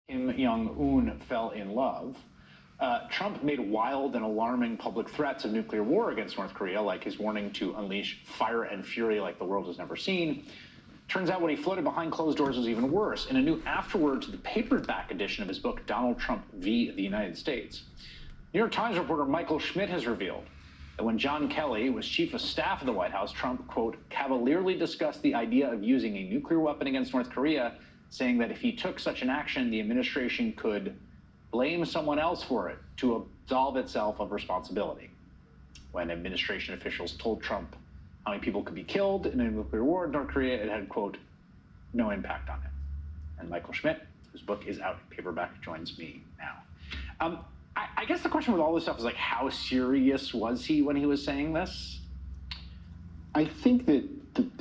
Kim Jong-un fell in love, Trump made wild and alarming public threats of nuclear war against North Korea, like his warning to unleash fire and fury like the world has never seen. Turns out what he floated behind closed doors was even worse. In a new afterword to the paperback edition of his book, Donald Trump v. the United States, New York Times reporter Michael Schmidt has revealed that when John Kelly was chief of staff of the White House, Trump, quote, cavalierly discussed the idea of using a nuclear weapon against North Korea, saying that if he took such an action, the administration could blame someone else for it to absolve itself of responsibility. When administration officials told Trump how many people could be killed in a nuclear war in North Korea, it had, quote, no impact on him. And Michael Schmidt, whose book is out in paperback, joins me now. I guess the question with all this stuff is, like, how serious was he when he was saying this? I think that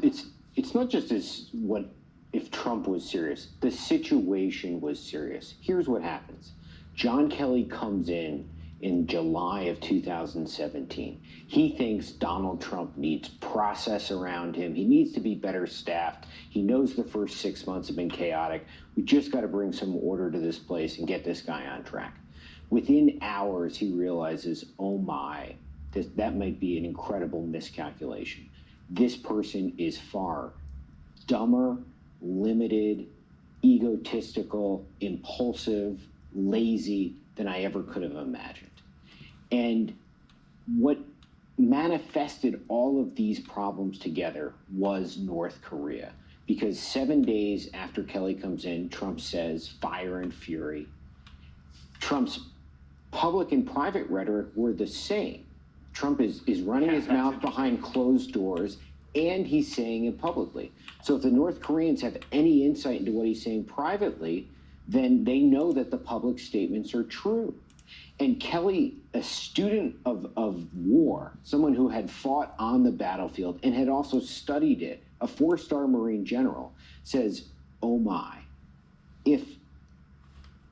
it's not just as what if Trump was serious. The situation was serious. Here's what happens. John Kelly comes in July of 2017. He thinks Donald Trump needs process around him. He needs to be better staffed. He knows the first 6 months have been chaotic. We just got to bring some order to this place and get this guy on track. Within hours, he realizes, oh my, that might be an incredible miscalculation. This person is far dumber, limited, egotistical, impulsive, lazy than I ever could have imagined. And what manifested all of these problems together was North Korea. Because 7 days after Kelly comes in, Trump says fire and fury. Trump's public and private rhetoric were the same. Trump is running his mouth behind closed doors, and he's saying it publicly. So if the North Koreans have any insight into what he's saying privately, then they know that the public statements are true. And Kelly, a student of war, someone who had fought on the battlefield and had also studied it, a 4-star Marine general, says, oh my, if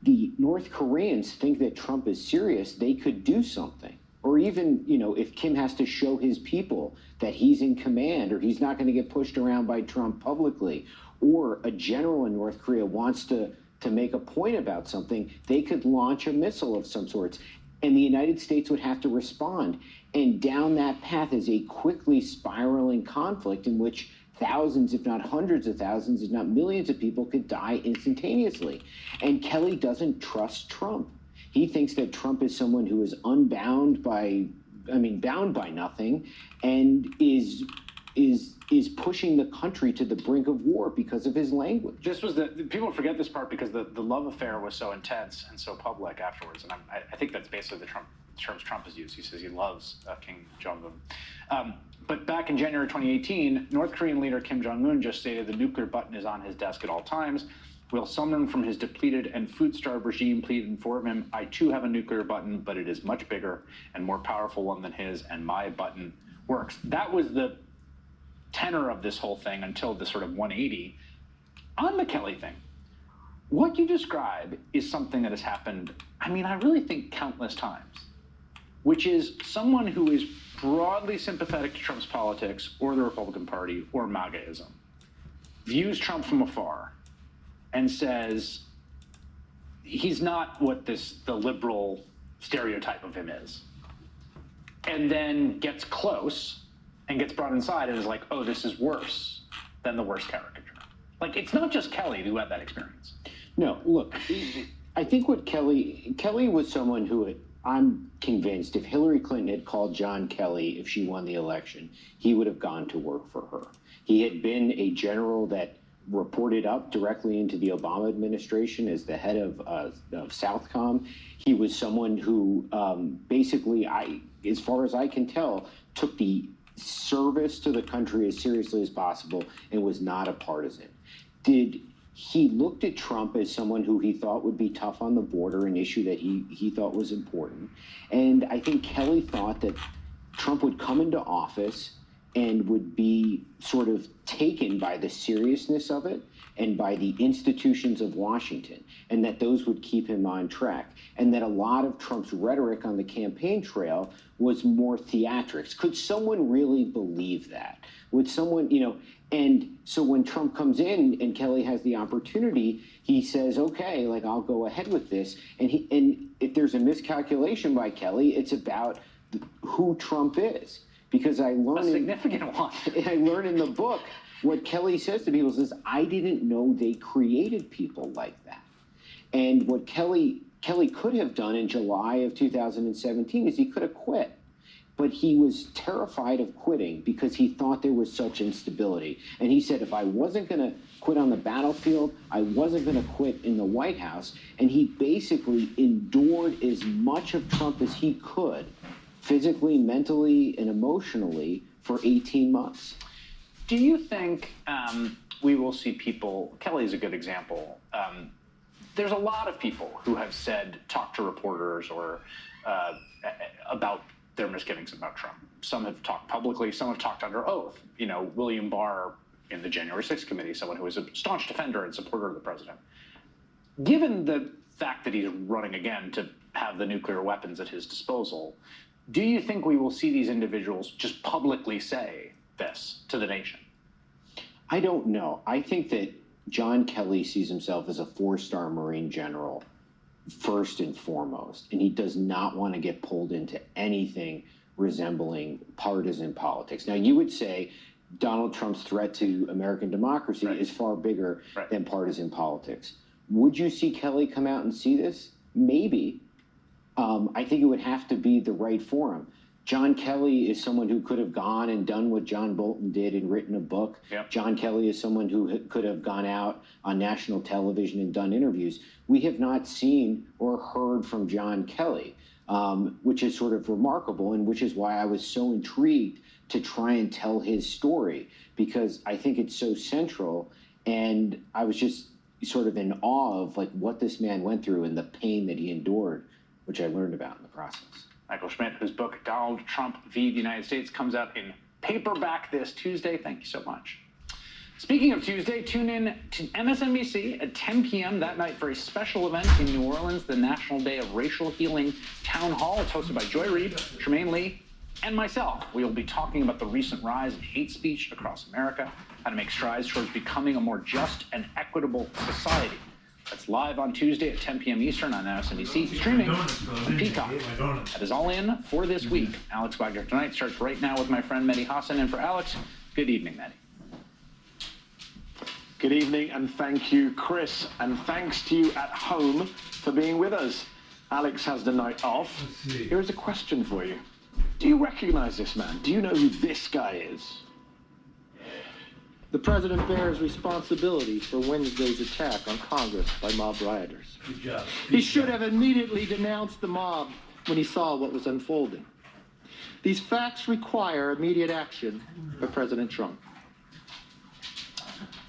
the North Koreans think that Trump is serious, they could do something. Or even, if Kim has to show his people that he's in command or he's not going to get pushed around by Trump publicly, or a general in North Korea wants to make a point about something, they could launch a missile of some sorts, and the United States would have to respond. And down that path is a quickly spiraling conflict in which thousands, if not hundreds of thousands, if not millions of people could die instantaneously. And Kelly doesn't trust Trump. He thinks that Trump is someone who is bound by nothing, and is pushing the country to the brink of war because of his language. People forget this part because the love affair was so intense and so public afterwards. And I think that's basically the terms Trump has used. He says he loves Kim Jong-un. But back in January 2018, North Korean leader Kim Jong-un just stated the nuclear button is on his desk at all times. Will someone from his depleted and food-starved regime please inform him, I too have a nuclear button, but it is much bigger and more powerful one than his, and my button works. That was the tenor of this whole thing until the sort of 180. On the Kelly thing, what you describe is something that has happened, I really think countless times, which is someone who is broadly sympathetic to Trump's politics or the Republican Party or MAGAism, views Trump from afar and says he's not what the liberal stereotype of him is, and then gets close and gets brought inside and is like, oh, this is worse than the worst caricature. Like, it's not just Kelly who had that experience. No, look, I think what Kelly was someone who I'm convinced if Hillary Clinton had called John Kelly if she won the election, he would have gone to work for her. He had been a general that reported up directly into the Obama administration as the head of Southcom. He was someone who basically, as far as I can tell, took the service to the country as seriously as possible and was not a partisan. He looked at Trump as someone who he thought would be tough on the border, an issue that he thought was important. And I think Kelly thought that Trump would come into office and would be sort of taken by the seriousness of it and by the institutions of Washington, and that those would keep him on track. And that a lot of Trump's rhetoric on the campaign trail was more theatrics. Could someone really believe that? Would someone, And so when Trump comes in and Kelly has the opportunity, he says, okay, like, I'll go ahead with this. And if there's a miscalculation by Kelly, it's about who Trump is. Because I learned a significant one. I learned in the book what Kelly says to people is, I didn't know they created people like that. And what Kelly could have done in July of 2017 is he could have quit. But he was terrified of quitting because he thought there was such instability. And he said, if I wasn't going to quit on the battlefield, I wasn't going to quit in the White House. And he basically endured as much of Trump as he could, physically, mentally, and emotionally, for 18 months. Do you think we will see people, Kelly's a good example, there's a lot of people who have said, talk to reporters or about their misgivings about Trump. Some have talked publicly, some have talked under oath. You know, William Barr in the January 6th committee, someone who is a staunch defender and supporter of the president. Given the fact that he's running again to have the nuclear weapons at his disposal, do you think we will see these individuals just publicly say this to the nation? I don't know. I think that John Kelly sees himself as a four-star Marine general first and foremost, and he does not want to get pulled into anything resembling partisan politics. Now, you would say Donald Trump's threat to American democracy is far bigger than partisan politics. Would you see Kelly come out and see this? Maybe. I think it would have to be the right forum. John Kelly is someone who could have gone and done what John Bolton did and written a book. Yep. John Kelly is someone who could have gone out on national television and done interviews. We have not seen or heard from John Kelly, which is sort of remarkable, and which is why I was so intrigued to try and tell his story, because I think it's so central, and I was just sort of in awe of like what this man went through and the pain that he endured, which I learned about in the process. Michael Schmidt, whose book, Donald Trump v. the United States, comes out in paperback this Tuesday. Thank you so much. Speaking of Tuesday, tune in to MSNBC at 10 p.m. that night for a special event in New Orleans, the National Day of Racial Healing Town Hall. It's hosted by Joy Reid, Tremaine Lee, and myself. We will be talking about the recent rise in hate speech across America, how to make strides towards becoming a more just and equitable society. That's live on Tuesday at 10 p.m. Eastern on MSNBC, streaming on Peacock. That is all in for this week. Alex Wagner Tonight starts right now with my friend Mehdi Hassan. And for Alex, good evening, Mehdi. Good evening, and thank you, Chris. And thanks to you at home for being with us. Alex has the night off. Here is a question for you. Do you recognize this man? Do you know who this guy is? The president bears responsibility for Wednesday's attack on Congress by mob rioters. Good job. He should have immediately denounced the mob when he saw what was unfolding. These facts require immediate action by President Trump.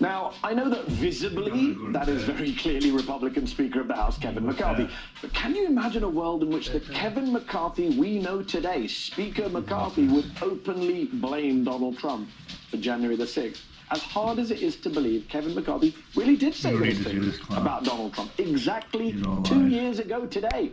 Now, I know that visibly, that is very clearly Republican Speaker of the House, Kevin McCarthy. But can you imagine a world in which the Kevin McCarthy we know today, Speaker McCarthy, would openly blame Donald Trump for January the 6th? As hard as it is to believe, Kevin McCarthy really did say those things about Donald Trump exactly 2 years ago today.